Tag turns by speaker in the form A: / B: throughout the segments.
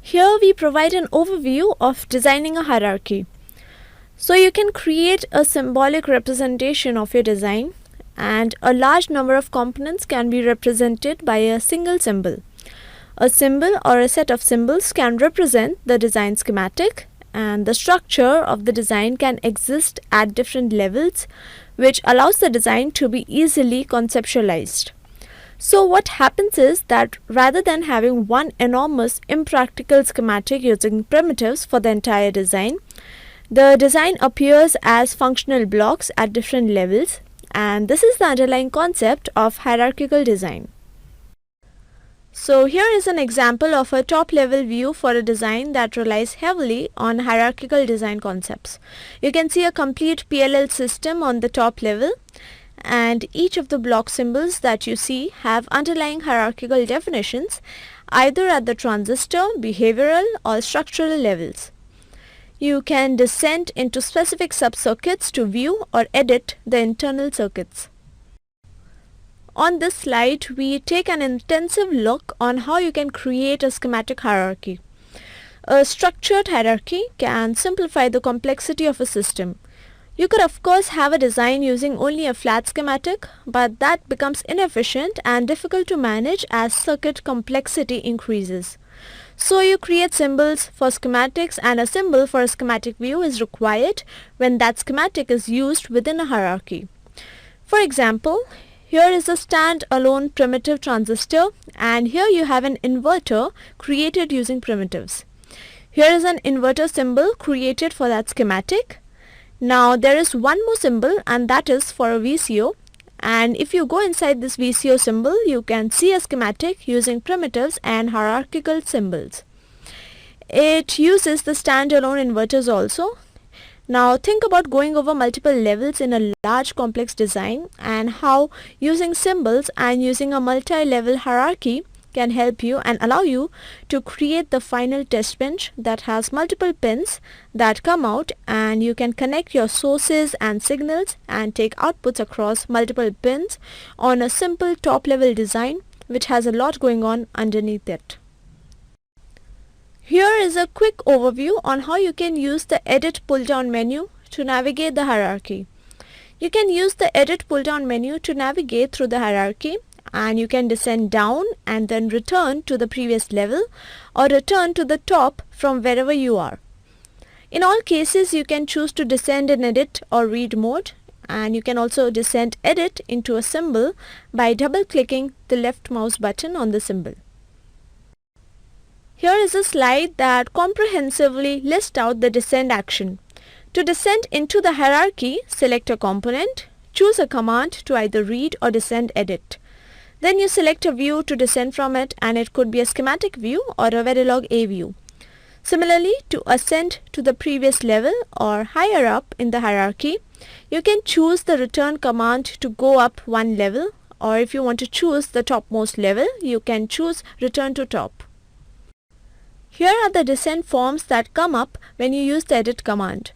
A: Here we provide an overview of designing a hierarchy. So you can create a symbolic representation of your design, and a large number of components can be represented by a single symbol. A symbol or a set of symbols can represent the design schematic, and the structure of the design can exist at different levels, which allows the design to be easily conceptualized. So what happens is that rather than having one enormous impractical schematic using primitives for the entire design, the design appears as functional blocks at different levels, and this is the underlying concept of hierarchical design. So here is an example of a top-level view for a design that relies heavily on hierarchical design concepts. You can see a complete PLL system on the top level, and each of the block symbols that you see have underlying hierarchical definitions either at the transistor, behavioral or structural levels. You can descend into specific subcircuits to view or edit the internal circuits. On this slide, we take an intensive look on how you can create a schematic hierarchy. A structured hierarchy can simplify the complexity of a system. You could of course have a design using only a flat schematic, but that becomes inefficient and difficult to manage as circuit complexity increases. So you create symbols for schematics, and a symbol for a schematic view is required when that schematic is used within a hierarchy. For example, here is a stand-alone primitive transistor, and here you have an inverter created using primitives. Here is an inverter symbol created for that schematic. Now there is one more symbol, and that is for a VCO, and if you go inside this VCO symbol, you can see a schematic using primitives and hierarchical symbols. It uses the stand-alone inverters also. Now think about going over multiple levels in a large complex design, and how using symbols and using a multi-level hierarchy can help you and allow you to create the final test bench that has multiple pins that come out, and you can connect your sources and signals and take outputs across multiple pins on a simple top-level design which has a lot going on underneath it. Here is a quick overview on how you can use the Edit pull-down menu to navigate the hierarchy. You can use the Edit pull-down menu to navigate through the hierarchy, and you can descend down and then return to the previous level or return to the top from wherever you are. In all cases, you can choose to descend in edit or read mode, and you can also descend edit into a symbol by double-clicking the left mouse button on the symbol. Here is a slide that comprehensively lists out the descend action. To descend into the hierarchy, select a component, choose a command to either read or descend edit. Then you select a view to descend from it, and it could be a schematic view or a Verilog-A view. Similarly, to ascend to the previous level or higher up in the hierarchy, you can choose the return command to go up one level, or if you want to choose the topmost level, you can choose return to top. Here are the descent forms that come up when you use the edit command.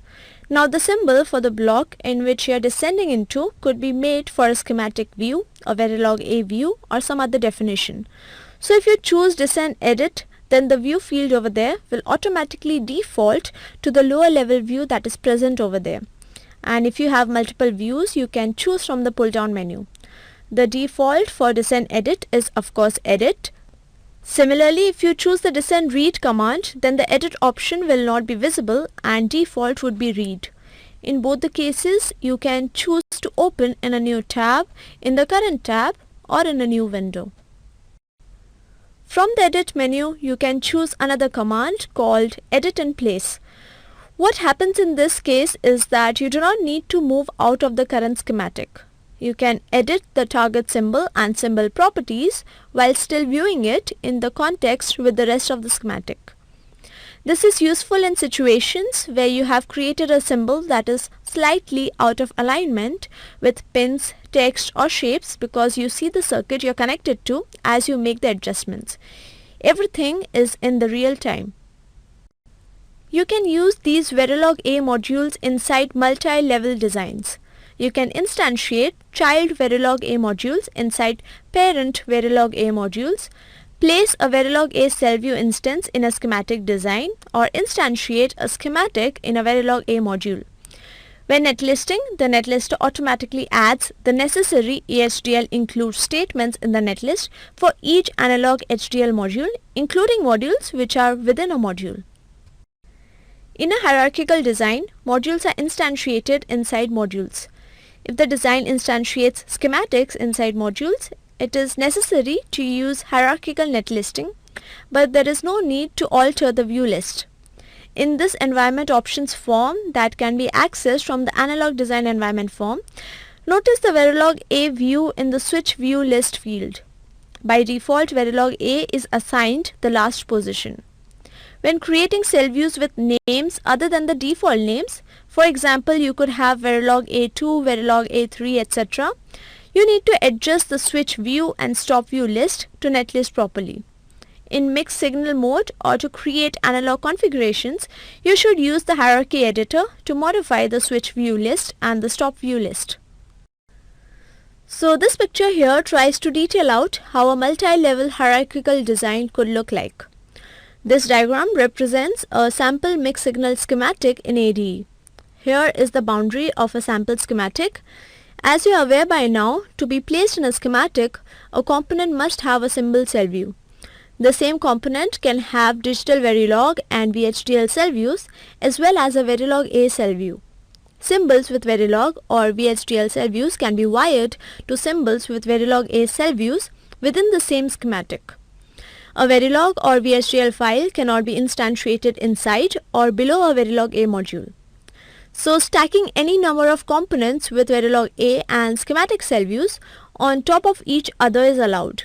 A: Now the symbol for the block in which you are descending into could be made for a schematic view, a Verilog-A view, or some other definition. So if you choose descend edit, then the view field over there will automatically default to the lower level view that is present over there. And if you have multiple views, you can choose from the pull down menu. The default for descend edit is of course edit. Similarly, if you choose the descend read command, then the edit option will not be visible and default would be read. In both the cases, you can choose to open in a new tab, in the current tab, or in a new window. From the edit menu, you can choose another command called edit in place. What happens in this case is that you do not need to move out of the current schematic. You can edit the target symbol and symbol properties while still viewing it in the context with the rest of the schematic. This is useful in situations where you have created a symbol that is slightly out of alignment with pins, text or shapes, because you see the circuit you're connected to as you make the adjustments. Everything is in the real time. You can use these Verilog-A modules inside multi-level designs. You can instantiate child Verilog-A modules inside parent Verilog-A modules. Place a Verilog-A cell view instance in a schematic design or instantiate a schematic in a Verilog-A module. When netlisting, the netlister automatically adds the necessary EHDL include statements in the netlist for each analog HDL module, including modules which are within a module. In a hierarchical design, modules are instantiated inside modules. If the design instantiates schematics inside modules, it is necessary to use hierarchical netlisting, but there is no need to alter the view list. In this environment options form that can be accessed from the analog design environment form, notice the Verilog-A view in the switch view list field. By default, Verilog-A is assigned the last position. When creating cell views with names other than the default names, for example, you could have Verilog-A2, Verilog-A3, etc., you need to adjust the switch view and stop view list to netlist properly. In mixed signal mode or to create analog configurations, you should use the hierarchy editor to modify the switch view list and the stop view list. So this picture here tries to detail out how a multi-level hierarchical design could look like. This diagram represents a sample mixed signal schematic in ADE. Here is the boundary of a sample schematic. As you are aware by now, to be placed in a schematic, a component must have a symbol cell view. The same component can have digital Verilog and VHDL cell views as well as a Verilog-A cell view. Symbols with Verilog or VHDL cell views can be wired to symbols with Verilog-A cell views within the same schematic. A Verilog or VHDL file cannot be instantiated inside or below a Verilog-A module. So stacking any number of components with Verilog-A and schematic cell views on top of each other is allowed.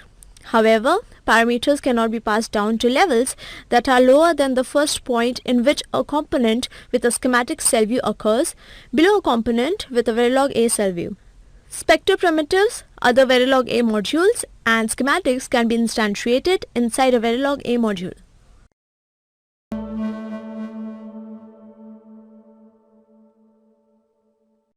A: However, parameters cannot be passed down to levels that are lower than the first point in which a component with a schematic cell view occurs below a component with a Verilog-A cell view. Spectre primitives, other Verilog-A modules and schematics can be instantiated inside a Verilog-A module.